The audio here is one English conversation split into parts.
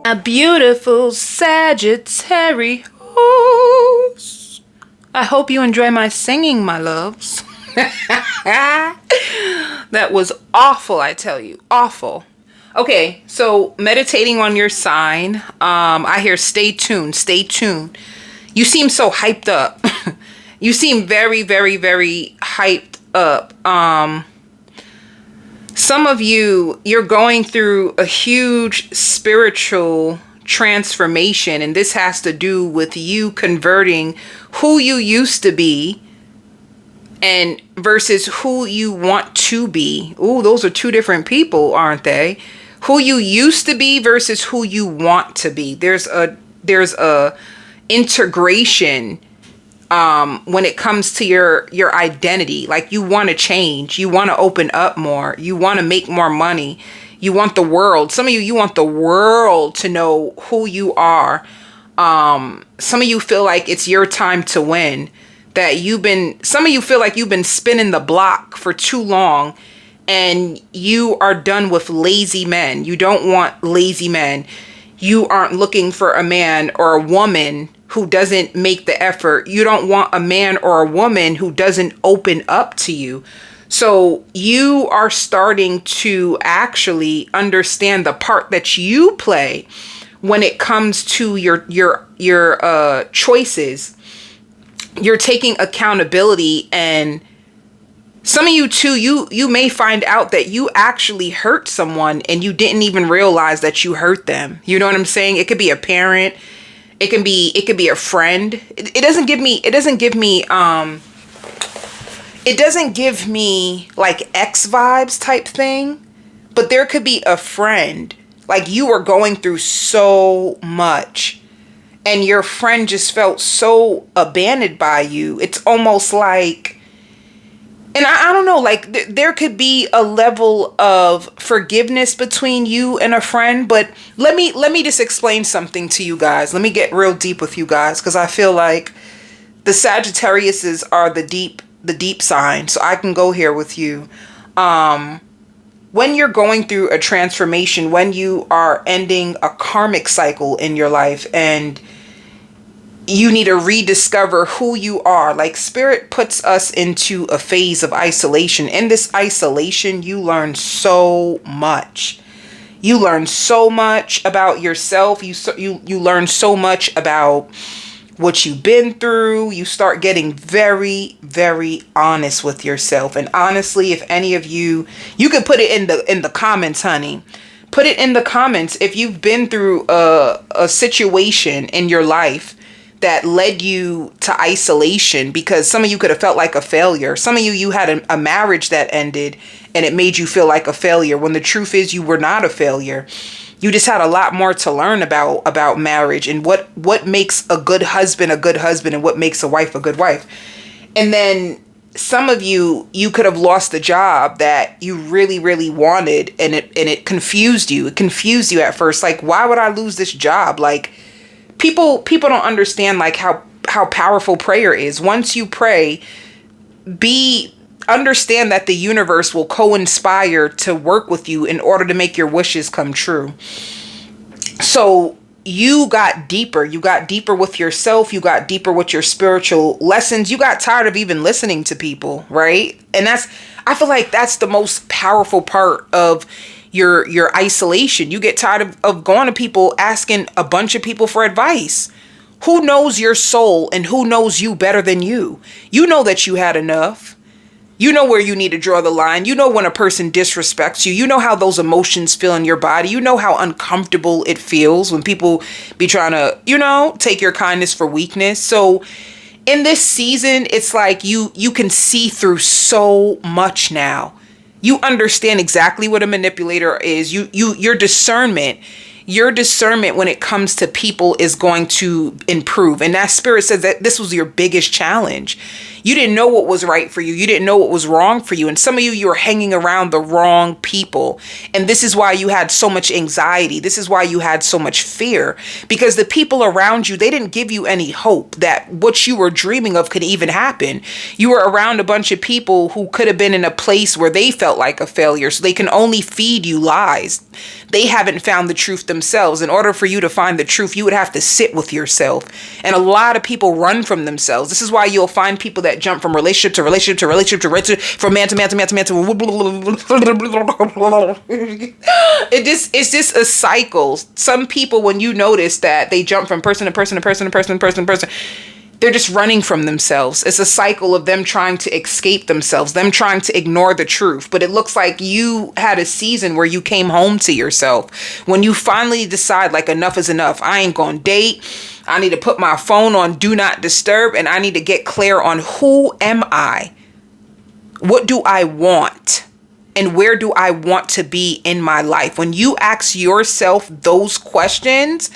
A beautiful Sagittarius. I hope you enjoy my singing, my loves. That was awful, I tell you. Awful. Okay, so meditating on your sign. I hear stay tuned, stay tuned. You seem so hyped up. You seem very, very, very hyped up. Some of you, you're going through a huge spiritual transformation, and this has to do with you converting who you used to be and versus who you want to be. Ooh, those are two different people, aren't they? Who you used to be versus who you want to be. There's a integration when it comes to your identity. Like, you want to change, you want to open up more, you want to make more money, you want the world. Some of you want the world to know who you are. Some of you feel like it's your time to win, that some of you feel like you've been spinning the block for too long, and you are done with lazy men. You don't want lazy men. You aren't looking for a man or a woman who doesn't make the effort. You don't want a man or a woman who doesn't open up to you. So you are starting to actually understand the part that you play when it comes to your choices. You're taking accountability, and some of you too, you may find out that you actually hurt someone and you didn't even realize that you hurt them. You know what I'm saying? It could be a parent. It could be a friend. It doesn't give me like ex vibes type thing, but there could be a friend. Like, you were going through so much and your friend just felt so abandoned by you. It's almost like, and I don't know, like there could be a level of forgiveness between you and a friend, but let me just explain something to you guys. Let me get real deep with you guys, because I feel like the Sagittariuses are the deep sign, so I can go here with you. When you're going through a transformation, when you are ending a karmic cycle in your life, and you need to rediscover who you are. Like, spirit puts us into a phase of isolation. In this isolation, you learn so much. You learn so much about yourself. You learn so much about what you've been through. You start getting very, very honest with yourself. And honestly, if any of you could put it in the comments, honey. Put it in the comments if you've been through a situation in your life that led you to isolation, because some of you could have felt like a failure. Some of you had a marriage that ended and it made you feel like a failure, when the truth is you were not a failure. You just had a lot more to learn about marriage and what makes a good husband and what makes a wife a good wife. And then some of you could have lost the job that you really, really wanted, and it confused you. It confused you at first. Like, why would I lose this job? Like, People don't understand like how powerful prayer is. Once you pray, understand that the universe will co-inspire to work with you in order to make your wishes come true. So you got deeper. You got deeper with yourself. You got deeper with your spiritual lessons. You got tired of even listening to people, right? And I feel like that's the most powerful part of your isolation. You get tired of going to people, asking a bunch of people for advice. Who knows your soul and who knows you better than you? You know that you had enough. You know where you need to draw the line. You know when a person disrespects you. You know how those emotions feel in your body. You know how uncomfortable it feels when people be trying to, take your kindness for weakness. So in this season, it's like you can see through so much now. You understand exactly what a manipulator is. Your discernment when it comes to people is going to improve. And that spirit says that this was your biggest challenge. You didn't know what was right for you. You didn't know what was wrong for you. And some of you were hanging around the wrong people. And this is why you had so much anxiety. This is why you had so much fear, because the people around you, they didn't give you any hope that what you were dreaming of could even happen. You were around a bunch of people who could have been in a place where they felt like a failure. So they can only feed you lies. They haven't found the truth themselves. In order for you to find the truth, you would have to sit with yourself. And a lot of people run from themselves. This is why you'll find people that jump from relationship to relationship to relationship to relationship, from man to man to man to man to it's just a cycle. Some people, when you notice that they jump from person to person to person to person to person to person, they're just running from themselves. It's a cycle of them trying to escape themselves, them trying to ignore the truth. But it looks like you had a season where you came home to yourself. When you finally decide, like, enough is enough. I ain't gonna date. I need to put my phone on do not disturb, and I need to get clear on who am I? What do I want? And where do I want to be in my life? When you ask yourself those questions,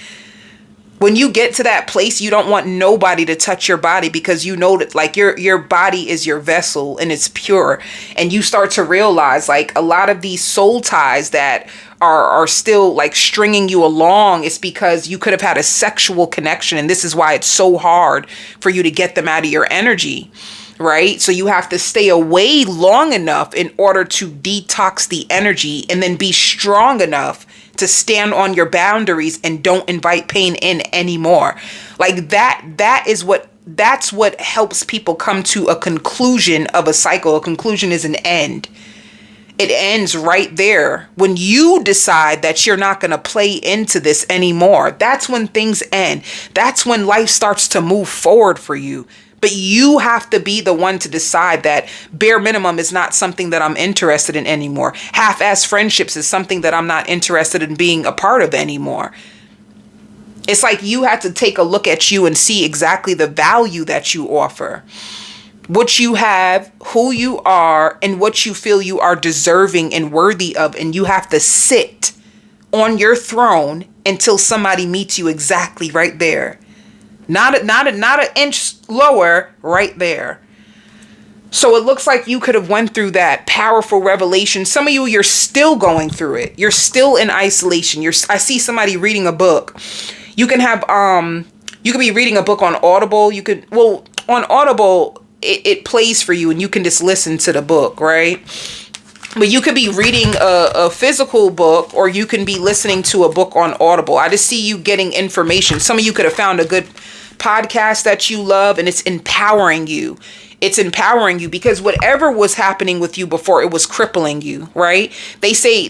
when you get to that place, you don't want nobody to touch your body, because you know that, like, your body is your vessel and it's pure. And you start to realize, like, a lot of these soul ties that are still, like, stringing you along, it's because you could have had a sexual connection. And this is why it's so hard for you to get them out of your energy, right? So you have to stay away long enough in order to detox the energy, and then be strong enough to stand on your boundaries and don't invite pain in anymore. Like that's what helps people come to a conclusion of a cycle. A conclusion is an end. It ends right there. When you decide that you're not going to play into this anymore, that's when things end. That's when life starts to move forward for you. But you have to be the one to decide that bare minimum is not something that I'm interested in anymore. Half-ass friendships is something that I'm not interested in being a part of anymore. It's like you have to take a look at you and see exactly the value that you offer, what you have, who you are, and what you feel you are deserving and worthy of. And you have to sit on your throne until somebody meets you exactly right there. Not an inch lower, right there. So it looks like you could have went through that powerful revelation. Some of you, you're still going through it. You're still in isolation. I see somebody reading a book. You can have you could be reading a book on Audible. On Audible it plays for you and you can just listen to the book, right? But you could be reading a physical book, or you can be listening to a book on Audible. I just see you getting information. Some of you could have found a good podcast that you love, and it's empowering you. It's empowering you because whatever was happening with you before, it was crippling you, right? They say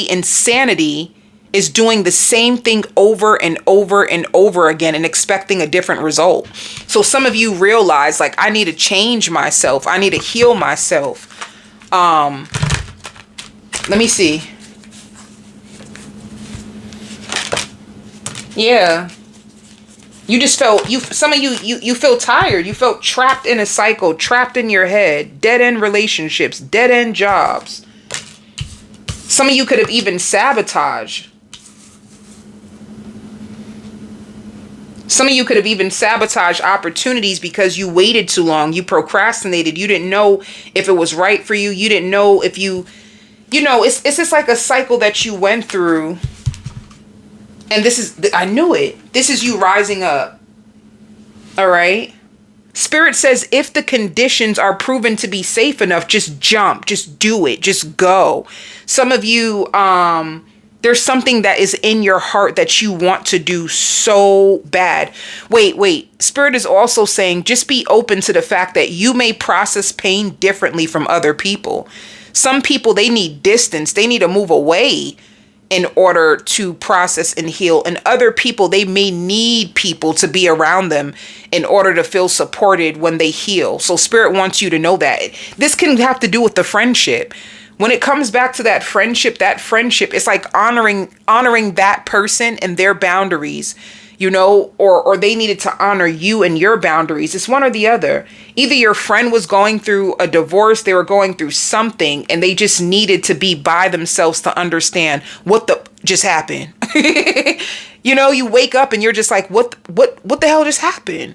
insanity is doing the same thing over and over and over again and expecting a different result. So some of you realize, like, I need to change myself. I need to heal myself. Let me see. Yeah. You just felt, some of you feel tired. You felt trapped in a cycle, trapped in your head, dead end relationships, dead end jobs. Some of you could have even sabotaged. Some of you could have even sabotaged opportunities because you waited too long. You procrastinated. You didn't know if it was right for you. You didn't know if it's just like a cycle that you went through. And I knew it. This is you rising up. All right. Spirit says, if the conditions are proven to be safe enough, just jump, just do it, just go. Some of you, there's something that is in your heart that you want to do so bad. Wait. Spirit is also saying, just be open to the fact that you may process pain differently from other people. Some people, they need distance. They need to move away in order to process and heal. And other people, they may need people to be around them in order to feel supported when they heal. So Spirit wants you to know that. This can have to do with the friendship. When it comes back to that friendship, it's like honoring that person and their boundaries, or they needed to honor you and your boundaries. It's one or the other. Either your friend was going through a divorce, they were going through something, and they just needed to be by themselves to understand what just happened. You wake up and you're just like, what the hell just happened?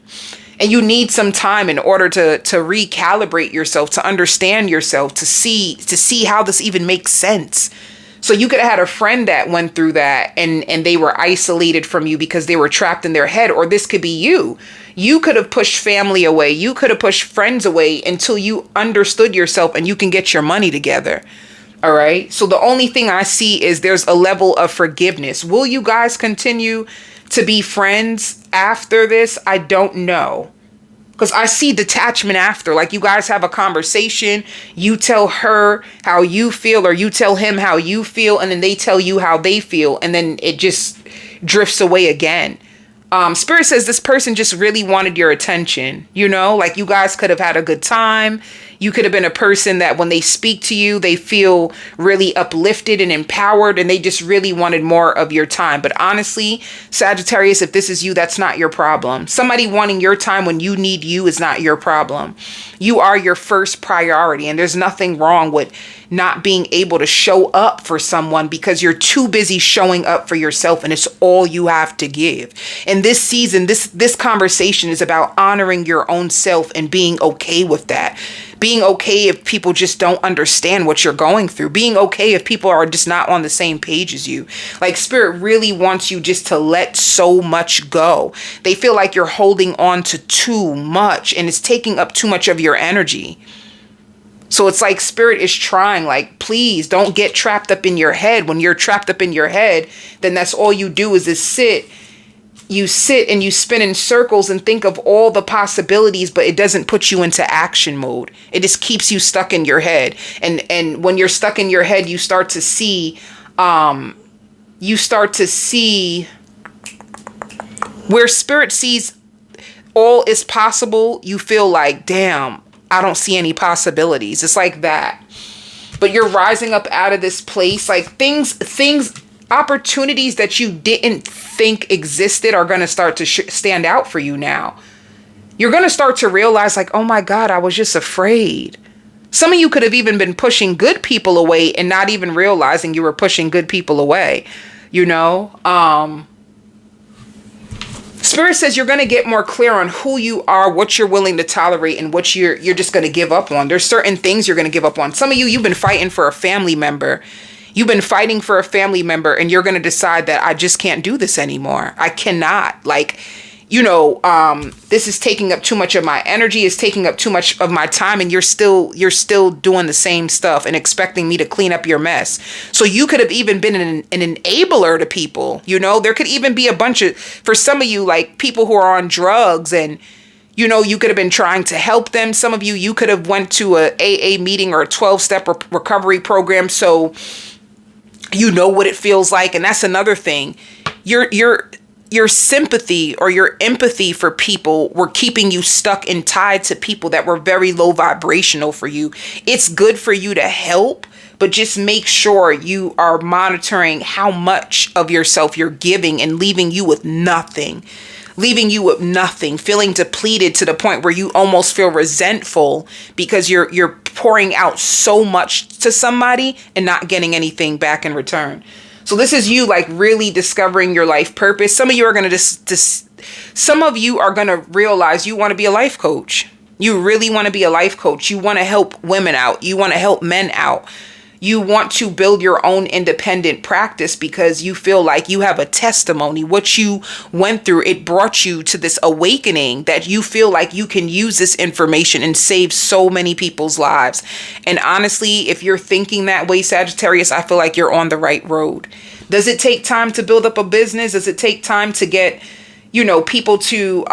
And you need some time in order to recalibrate yourself, to understand yourself, to see how this even makes sense. So you could have had a friend that went through that and they were isolated from you because they were trapped in their head. Or this could be you. You could have pushed family away. You could have pushed friends away until you understood yourself and you can get your money together. All right. So the only thing I see is there's a level of forgiveness. Will you guys continue to be friends after this? I don't know. Because I see detachment after. Like you guys have a conversation. You tell her how you feel, or you tell him how you feel. And then they tell you how they feel. And then it just drifts away again. Spirit says this person just really wanted your attention. You know, like you guys could have had a good time. You could have been a person that when they speak to you, they feel really uplifted and empowered, and they just really wanted more of your time. But honestly, Sagittarius, if this is you, that's not your problem. Somebody wanting your time when you need you is not your problem. You are your first priority, and there's nothing wrong with not being able to show up for someone because you're too busy showing up for yourself, and it's all you have to give. And this season, this conversation is about honoring your own self and being okay with that. Being okay if people just don't understand what you're going through. Being okay if people are just not on the same page as you. Like Spirit really wants you just to let so much go. They feel like you're holding on to too much and it's taking up too much of your energy. So it's like Spirit is trying, like, please don't get trapped up in your head. When you're trapped up in your head, then that's all you do is sit. You sit and you spin in circles and think of all the possibilities, but it doesn't put you into action mode. It just keeps you stuck in your head. And when you're stuck in your head, you start to see where Spirit sees all is possible. You feel like, damn, I don't see any possibilities. It's like that. But you're rising up out of this place, like things, opportunities that you didn't think existed are going to start to stand out for you now. You're going to start to realize like, oh my God, I was just afraid. Some of you could have even been pushing good people away and not even realizing you were pushing good people away. You know, Spirit says you're going to get more clear on who you are, what you're willing to tolerate, and what you're just going to give up on. There's certain things you're going to give up on. Some of you, you've been fighting for a family member. You've been fighting for a family member and you're going to decide that I just can't do this anymore. I cannot. Like, you know, this is taking up too much of my energy. It's taking up too much of my time. And you're still doing the same stuff and expecting me to clean up your mess. So you could have even been an enabler to people. You know, there could even be a bunch of, for some of you, like people who are on drugs and, you know, you could have been trying to help them. Some of you, you could have went to a AA meeting or a 12-step recovery program. So you know what it feels like. And that's another thing. Your sympathy or your empathy for people were keeping you stuck and tied to people that were very low vibrational for you. It's good for you to help, but just make sure you are monitoring how much of yourself you're giving and leaving you with nothing. Feeling depleted to the point where you almost feel resentful because you're pouring out so much to somebody and not getting anything back in return. So this is you like really discovering your life purpose. Some of you are going to realize you want to be a life coach. You really want to be a life coach. You want to help women out. You want to help men out. You want to build your own independent practice because you feel like you have a testimony. What you went through, it brought you to this awakening that you feel like you can use this information and save so many people's lives. And honestly, if you're thinking that way, Sagittarius, I feel like you're on the right road. Does it take time to build up a business? Does it take time to get, you know, people to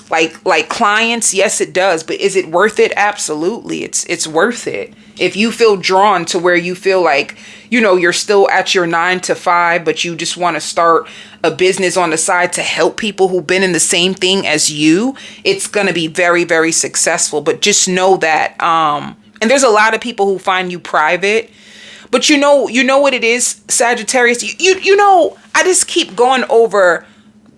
like clients? Yes, it does. But is it worth it? Absolutely. It's worth it. If you feel drawn to where you feel like, you know, you're still at your 9 to 5, but you just want to start a business on the side to help people who've been in the same thing as you, it's going to be very, very successful. But just know that, and there's a lot of people who find you private, but you know what it is, Sagittarius, you know, I just keep going over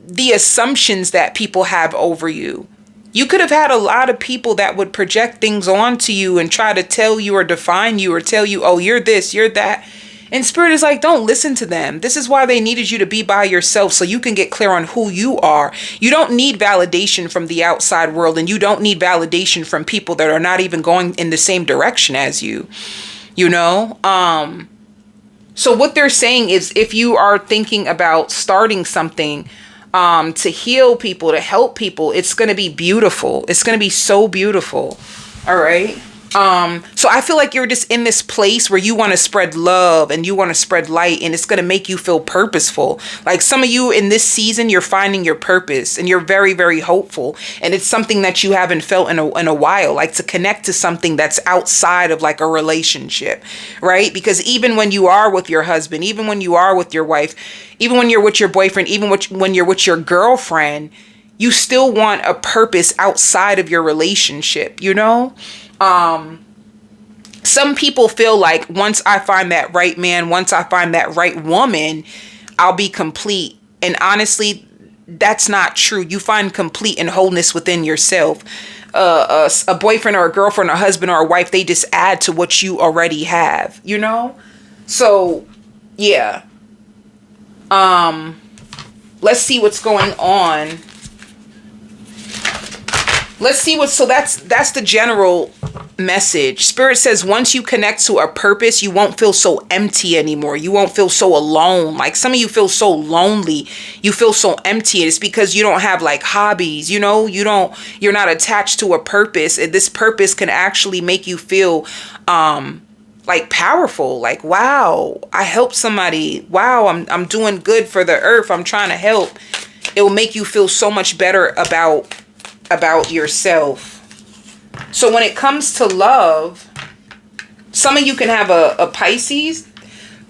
the assumptions that people have over you. You could have had a lot of people that would project things onto you and try to tell you or define you or tell you, oh, you're this, you're that. And Spirit is like, don't listen to them. This is why they needed you to be by yourself so you can get clear on who you are. You don't need validation from the outside world, and you don't need validation from people that are not even going in the same direction as you. You know? So what they're saying is, if you are thinking about starting something to heal people, to help people, it's going to be beautiful. It's going to be so beautiful. All right. So I feel like you're just in this place where you want to spread love and you want to spread light, and it's going to make you feel purposeful. Like some of you in this season, you're finding your purpose and you're very, very hopeful. And it's something that you haven't felt in a while, like to connect to something that's outside of like a relationship, right? Because even when you are with your husband, even when you are with your wife, even when you're with your boyfriend, even when you're with your girlfriend, you still want a purpose outside of your relationship, you know? Some people feel like once I find that right man, once I find that right woman, I'll be complete. And honestly, that's not true. You find complete and wholeness within yourself. A boyfriend or a girlfriend or a husband or a wife, they just add to what you already have, you know? So, yeah. Let's see what's going on. Let's see so that's the general message. Spirit says once you connect to a purpose, you won't feel so empty anymore. You won't feel so alone. Like some of you feel so lonely. You feel so empty. And it's because you don't have like hobbies, you know, you're not attached to a purpose. And this purpose can actually make you feel like powerful. Like, wow, I helped somebody. Wow, I'm doing good for the earth. I'm trying to help. It will make you feel so much better about yourself. So when it comes to love, some of you can have a Pisces.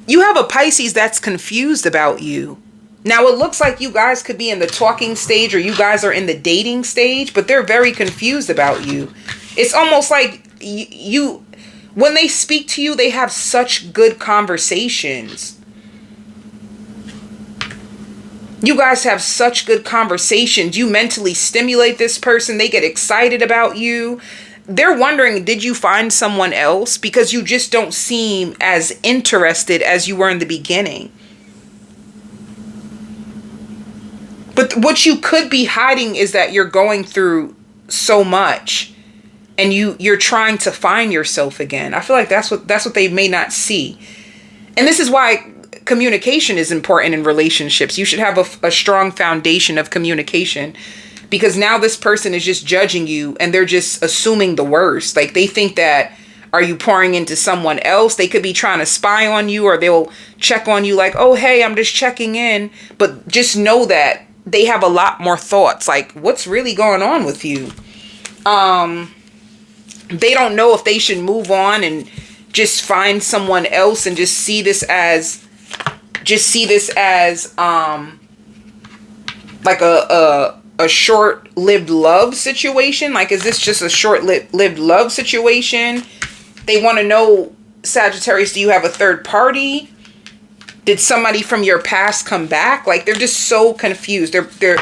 You have a Pisces that's confused about you. Now it looks like you guys could be in the talking stage or you guys are in the dating stage, but they're very confused about you. It's almost like you when they speak to you, they have such good conversations. You guys have such good conversations. You mentally stimulate this person. They get excited about you. They're wondering, did you find someone else? Because you just don't seem as interested as you were in the beginning. But what you could be hiding is that you're going through so much and you're trying to find yourself again. I feel like that's what they may not see. And this is why communication is important in relationships. You should have a strong foundation of communication, because now this person is just judging you and they're just assuming the worst. Like they think that, are you pouring into someone else? They could be trying to spy on you, or they'll check on you like, oh, hey, I'm just checking in. But just know that they have a lot more thoughts. Like, what's really going on with you? They don't know if they should move on and just find someone else and just see this as like a short-lived love situation. Like, is this just a short-lived love situation? They want to know, Sagittarius, do you have a third party? Did somebody from your past come back? Like, they're just so confused. They're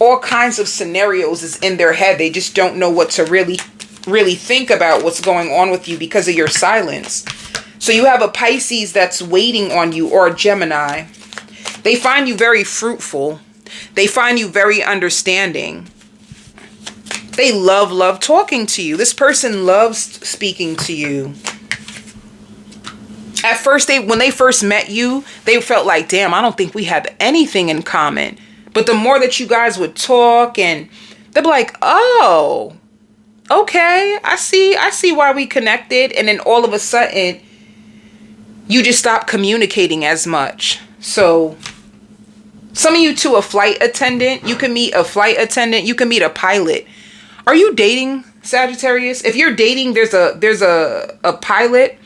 all kinds of scenarios is in their head. They just don't know what to really think about what's going on with you because of your silence. So you have a Pisces that's waiting on you, or a Gemini. They find you very fruitful. They find you very understanding. They love talking to you. This person loves speaking to you. At first, when they first met you, they felt like, damn, I don't think we have anything in common. But the more that you guys would talk, and they'd be like, oh, okay, I see why we connected. And then all of a sudden, you just stop communicating as much. So some of you too, a flight attendant. You can meet a flight attendant. You can meet a pilot. Are you dating, Sagittarius? If you're dating, there's a pilot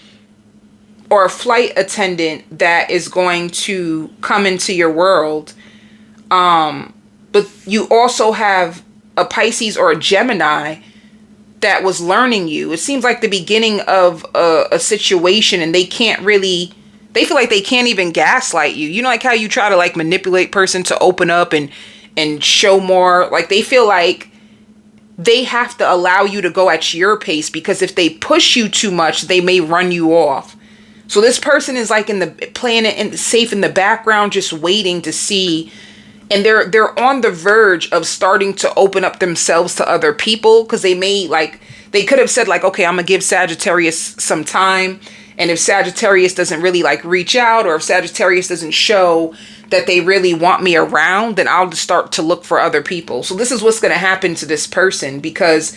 or a flight attendant that is going to come into your world. But you also have a Pisces or a Gemini that was learning you. It seems like the beginning of a situation, and they feel like they can't even gaslight you. You know, like how you try to like manipulate person to open up and show more. Like they feel like they have to allow you to go at your pace, because if they push you too much, they may run you off. So this person is like in the playing it in safe in the background, just waiting to see, and they're on the verge of starting to open up themselves to other people, because they could have said like, okay, I'm gonna give Sagittarius some time, and if Sagittarius doesn't really like reach out, or if Sagittarius doesn't show that they really want me around, then I'll just start to look for other people. So this is what's gonna happen to this person, because,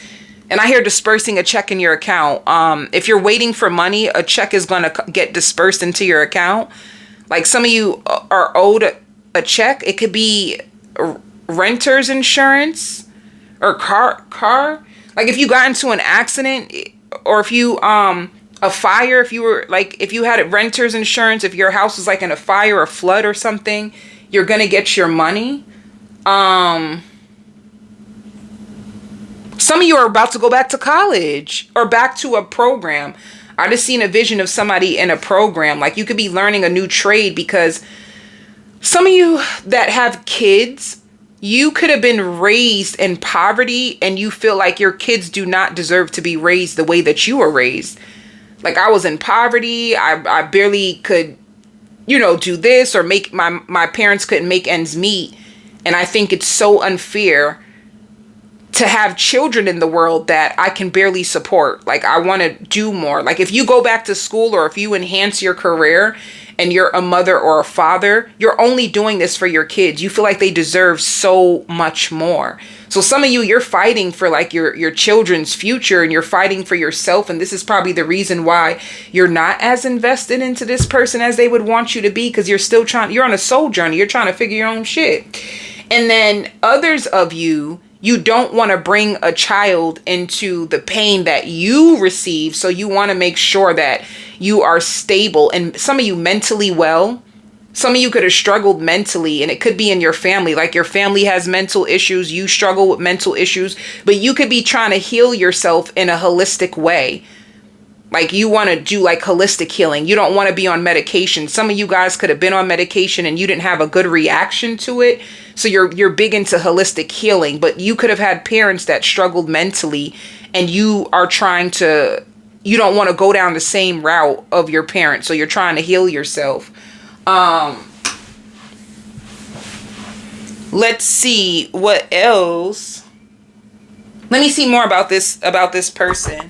and I hear dispersing a check in your account. If you're waiting for money, a check is gonna get dispersed into your account. Like some of you are owed a check. It could be renter's insurance or car. Like if you got into an accident, or if you a fire, if you had renter's insurance, if your house was like in a fire or flood or something, you're gonna get your money. Some of you are about to go back to college or back to a program. I just seen a vision of somebody in a program. Like you could be learning a new trade, because some of you that have kids, you could have been raised in poverty and you feel like your kids do not deserve to be raised the way that you were raised. Like I was in poverty. I barely could, do this, or make my parents couldn't make ends meet. And I think it's so unfair to have children in the world that I can barely support. Like I want to do more. Like if you go back to school, or if you enhance your career and you're a mother or a father, you're only doing this for your kids. You feel like they deserve so much more. So some of you, you're fighting for like your children's future, and you're fighting for yourself. And this is probably the reason why you're not as invested into this person as they would want you to be, because you're on a soul journey. You're trying to figure your own shit. And then others of you, you don't want to bring a child into the pain that you receive. So you want to make sure that you are stable. And some of you mentally well. Some of you could have struggled mentally, and it could be in your family. Like your family has mental issues. You struggle with mental issues, but you could be trying to heal yourself in a holistic way. Like you want to do like holistic healing. You don't want to be on medication. Some of you guys could have been on medication and you didn't have a good reaction to it. So you're big into holistic healing, but you could have had parents that struggled mentally, and you don't want to go down the same route of your parents. So you're trying to heal yourself. Let's see what else. Let me see more about this person.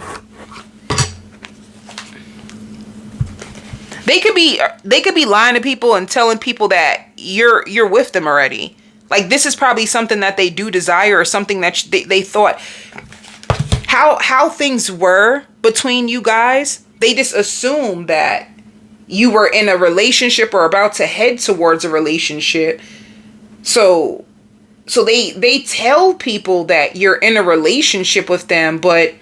They could be lying to people and telling people that you're with them already. Like this is probably something that they do desire, or something that they thought how things were between you guys. They just assume that you were in a relationship or about to head towards a relationship. So they tell people that you're in a relationship with them, but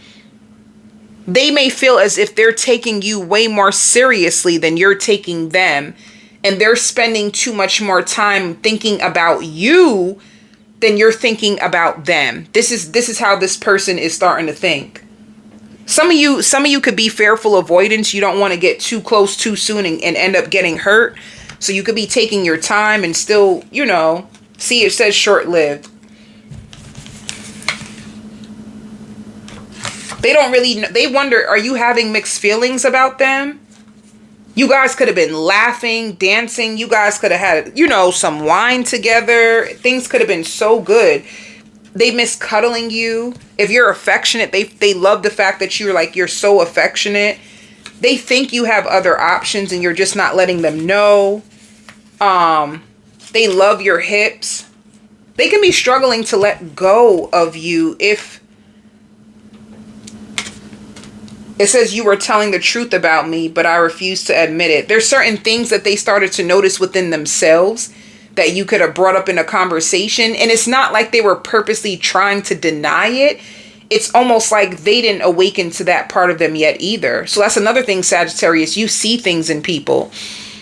they may feel as if they're taking you way more seriously than you're taking them. And they're spending too much more time thinking about you than you're thinking about them. This is how this person is starting to think. Some of you could be fearful avoidance. You don't want to get too close too soon and end up getting hurt. So you could be taking your time and still, see, it says short-lived. They don't really, they wonder, are you having mixed feelings about them? You guys could have been laughing, dancing. You guys could have had, some wine together. Things could have been so good. They miss cuddling you. If you're affectionate, they love the fact that you're so affectionate. They think you have other options and you're just not letting them know. They love your hips. They can be struggling to let go of you if it says you were telling the truth about me, but I refuse to admit it. There's certain things that they started to notice within themselves that you could have brought up in a conversation. And it's not like they were purposely trying to deny it. It's almost like they didn't awaken to that part of them yet either. So that's another thing, Sagittarius. You see things in people,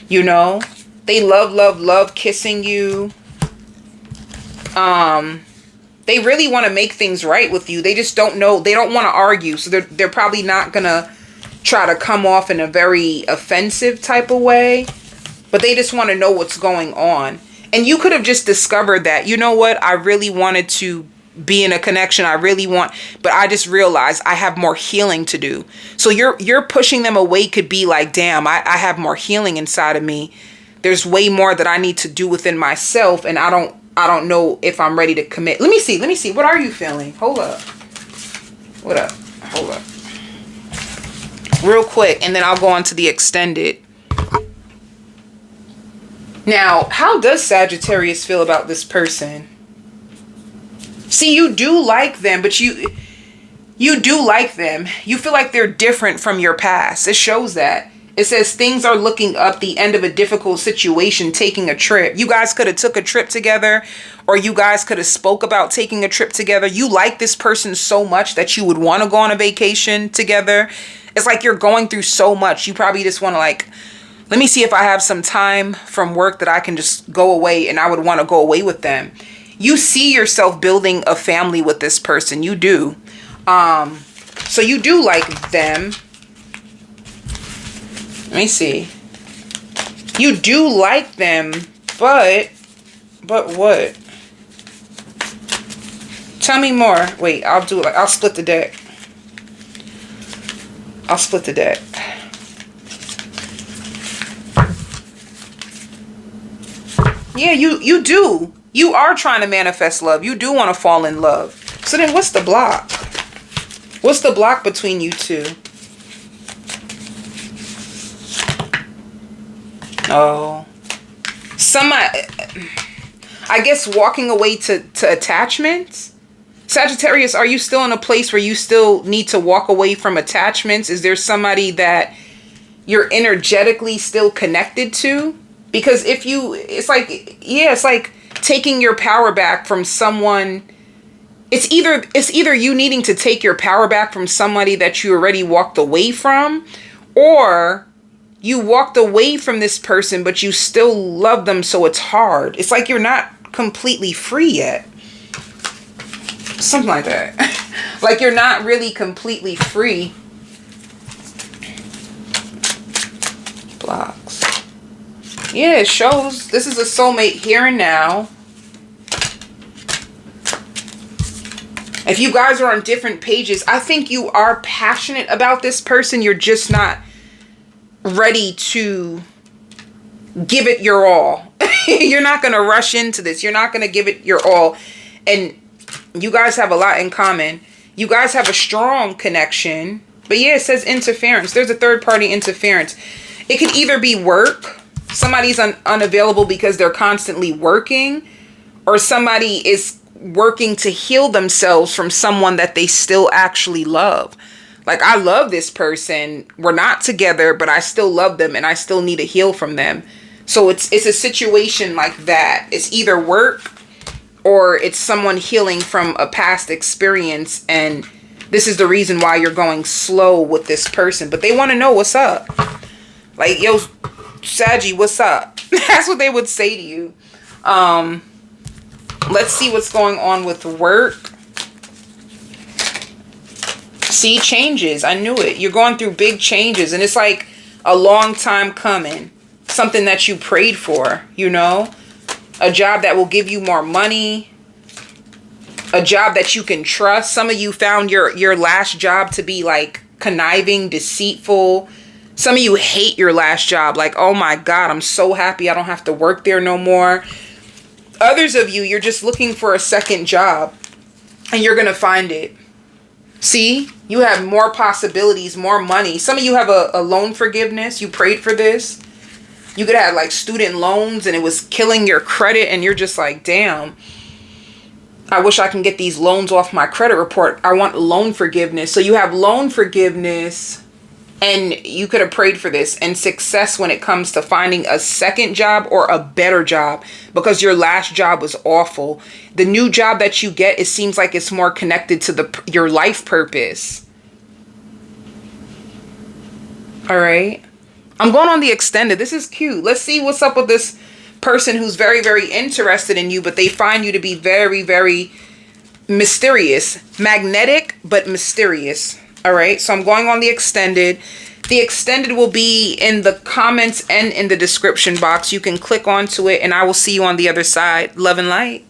They love kissing you. They really want to make things right with you. They just don't know. They don't want to argue. So they're probably not going to try to come off in a very offensive type of way. But they just want to know what's going on. And you could have just discovered that, you know what? I really wanted to be in a connection I really want, but I just realized I have more healing to do. So you're pushing them away could be like, damn, I have more healing inside of me. There's way more that I need to do within myself, and I don't know if I'm ready to commit. Let me see. What are you feeling? Hold up. What up? Hold up. Real quick, and then I'll go on to the extended. Now, how does Sagittarius feel about this person? See, you do like them, but you do like them. You feel like they're different from your past. It shows that. It says things are looking up, the end of a difficult situation, taking a trip. You guys could have took a trip together, or you guys could have spoke about taking a trip together. You like this person so much that you would want to go on a vacation together. It's like you're going through so much. You probably just want to like, let me see if I have some time from work that I can just go away, and I would want to go away with them. You see yourself building a family with this person. You do. So you do like them. Let me see. You do like them, but what? Tell me more. Wait, I'll do it. I'll split the deck. I'll split the deck. Yeah, you do. You are trying to manifest love. You do want to fall in love. So then what's the block? What's the block between you two? Oh. I guess walking away to attachments? Sagittarius, are you still in a place where you still need to walk away from attachments? Is there somebody that you're energetically still connected to? Because it's like taking your power back from someone. It's either you needing to take your power back from somebody that you already walked away from, or you walked away from this person, but you still love them, so it's hard. It's like you're not completely free yet. Something like that. Like you're not really completely free. Blocks. Yeah, it shows this is a soulmate here and now. If you guys are on different pages, I think you are passionate about this person. You're just not ready to give it your all. You're not going to rush into this. You're not going to give it your all. And you guys have a lot in common. You guys have a strong connection. But yeah, it says interference. There's a third party interference. It could either be work. Somebody's unavailable because they're constantly working. Or somebody is working to heal themselves from someone that they still actually love. Like, I love this person. We're not together, but I still love them and I still need to heal from them. So it's a situation like that. It's either work or it's someone healing from a past experience, and this is the reason why you're going slow with this person. But they want to know what's up. Like, yo, Saggy, what's up? That's what they would say to you. Let's see what's going on with work. See, changes. I knew it. You're going through big changes, and it's like a long time coming. Something that you prayed for, you know? A job that will give you more money. A job that you can trust. Some of you found your last job to be like conniving, deceitful. Some of you hate your last job. Like, oh my God, I'm so happy I don't have to work there no more. Others of you, you're just looking for a second job and you're going to find it. See, you have more possibilities, more money. Some of you have a loan forgiveness. You prayed for this. You could have like student loans and it was killing your credit, and you're just like, damn, I wish I can get these loans off my credit report. I want loan forgiveness. So you have loan forgiveness, and you could have prayed for this, and success when it comes to finding a second job or a better job, because your last job was awful. The new job that you get, it seems like it's more connected to your life purpose. All right. I'm going on the extended. This is cute. Let's see what's up with this person who's very, very interested in you, but they find you to be very, very mysterious. Magnetic, but mysterious. All right. So I'm going on the extended. The extended will be in the comments and in the description box. You can click onto it, and I will see you on the other side. Love and light.